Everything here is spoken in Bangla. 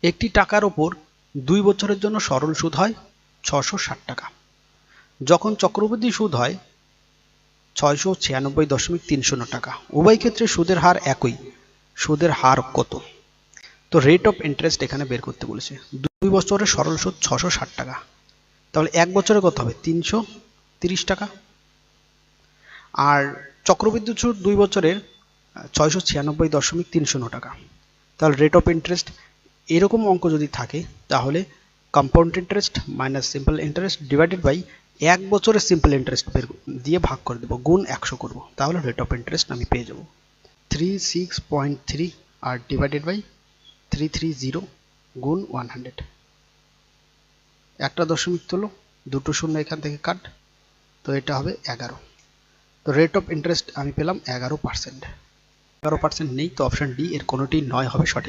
একটি টাকার ওপর 2 বছরের জন্য সরল সুদ হয় 660 টাকা। যখন চক্রবৃদ্ধি সুদ হয় 696.30 টাকা। উভয় ক্ষেত্রে সুদের হার একই, সুদের হার কত? তো রেট অফ ইন্টারেস্ট এখানে বের করতে বলেছে। 2 বছরের সরল সুদ 660 টাকা, তাহলে 1 বছরে কত হবে? 330 টাকা। আর চক্রবৃদ্ধি সুদ 2 বছরের 696.30 টাকা। তাহলে রেট অফ ইন্টারেস্ট এরকম অঙ্ক যদি থাকে তাহলে compound interest minus simple interest divided by 1 বছরের সিম্পল ইন্টারেস্ট দিয়ে ভাগ করে দেবো, গুণ 100 করব, তাহলে রেট অফ ইন্টারেস্ট আমি পেয়ে যাব 36.3 আর ডিভাইডেড বাই 330 গুণ 100। একটা দশমিক তোলো, দুটো শূন্য এখান থেকে কাট, তো এটা হবে 11। তো রেট অফ ইন্টারেস্ট আমি পেলাম 11%। 11% নেই, তো অপশন ডি এর কোনোটি নয় হবে সঠিক।